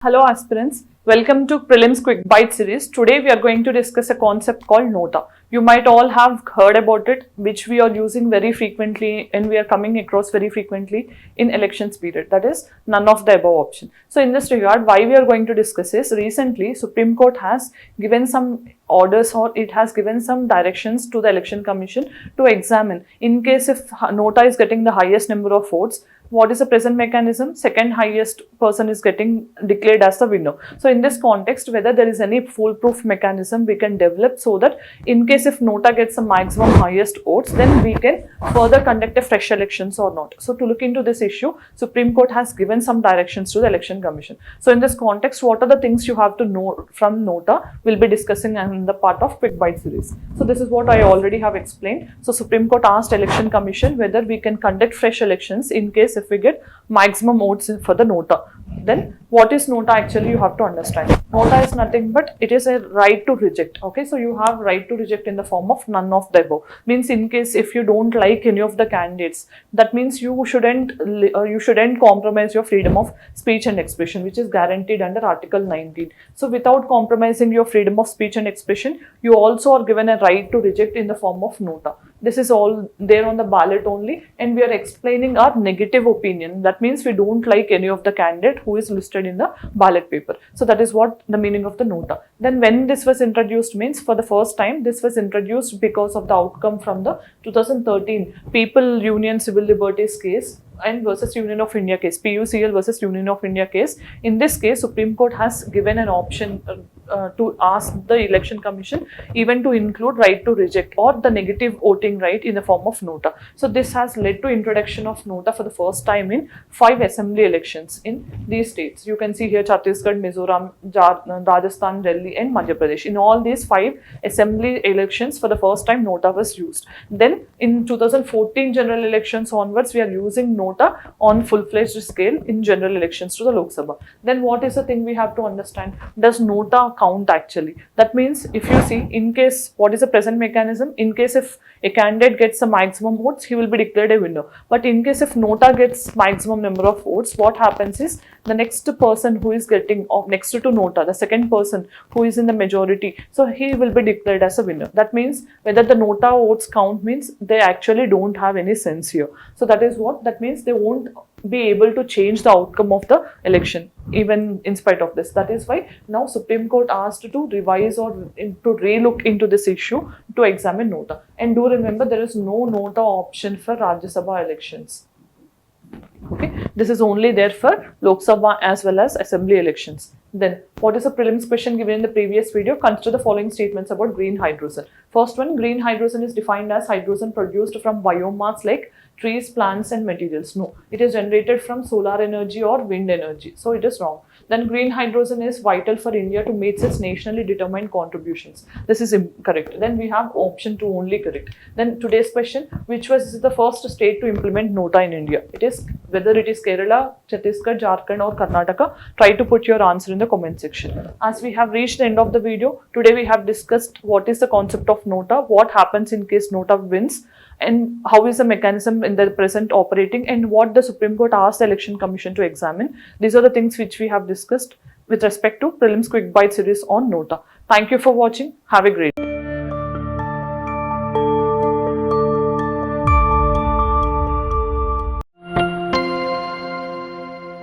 Hello aspirants, welcome to Prelims Quick Bite series. Today we are going to discuss a concept called NOTA. You might all have heard about it, which we are using very frequently and we are coming across very frequently in elections period. That is none of the above option. So in this regard, why we are going to discuss is recently Supreme Court has given some orders or it has given some directions to the Election Commission to examine in case if NOTA is getting the highest number of votes, what is the present mechanism? Second highest person is getting declared as the winner. So in this context, whether there is any foolproof mechanism we can develop so that in case if NOTA gets the maximum highest votes, then we can further conduct a fresh elections or not. So to look into this issue, Supreme Court has given some directions to the Election Commission. So in this context, what are the things you have to know from NOTA? We'll be discussing in the part of Quick Bite series. So this is what I already have explained. So Supreme Court asked Election Commission whether we can conduct fresh elections in case if we get maximum votes for the NOTA. Then what is NOTA actually, you have to understand. NOTA is nothing but it is a right to reject. Okay, so you have right to reject in the form of none of the above. Means in case if you don't like any of the candidates, that means you shouldn't compromise your freedom of speech and expression, which is guaranteed under Article 19. So without compromising your freedom of speech and expression, you also are given a right to reject in the form of NOTA. This is all there on the ballot only, and we are explaining our negative opinion. That means we don't like any of the candidate who is listed in the ballot paper. So that is what the meaning of the NOTA. Then when this was introduced means for the first time, this was introduced because of the outcome from the 2013 People Union Civil Liberties case and versus Union of India case, PUCL versus Union of India case. In this case, Supreme Court has given an option to ask the Election Commission even to include right to reject or the negative voting right in the form of NOTA. So this has led to introduction of NOTA for the first time in 5 assembly elections in these states. You can see here Chhattisgarh, Mizoram, Rajasthan, Delhi and Madhya Pradesh. In all these 5 assembly elections, for the first time NOTA was used. Then in 2014 general elections onwards, we are using NOTA on full-fledged scale in general elections to the Lok Sabha. Then what is the thing we have to understand? Does NOTA count actually? That means if you see in case, what is the present mechanism? In case if a candidate gets the maximum votes, he will be declared a winner. But in case if NOTA gets maximum number of votes, what happens is the next person who is getting next to NOTA, the second person who is in the majority, so he will be declared as a winner. That means whether the NOTA votes count means they actually don't have any sense here. So that is what that means. They won't be able to change the outcome of the election even in spite of this. That is why now Supreme Court asked to revise or to relook into this issue to examine NOTA. And do remember, there is no NOTA option for Rajya Sabha elections. Okay, this is only there for Lok Sabha as well as assembly elections. Then what is the prelims question given in the previous video? Consider the following statements about green hydrogen. First one, green hydrogen is defined as hydrogen produced from biomass like trees, plants and materials. No, it is generated from solar energy or wind energy. So it is wrong. Then green hydrogen is vital for India to meet its nationally determined contributions. This is incorrect. Then we have option 2 only correct. Then today's question, which was the first state to implement NOTA in India? It is whether it is Kerala, Chhattisgarh, Jharkhand or Karnataka. Try to put your answer in the comment section. As we have reached the end of the video, today we have discussed what is the concept of NOTA, what happens in case NOTA wins, and how is the mechanism in the present operating, and what the Supreme Court asked the Election Commission to examine. These are the things which we have discussed with respect to Prelims Quick Bite series on NOTA. Thank you for watching. Have a great day.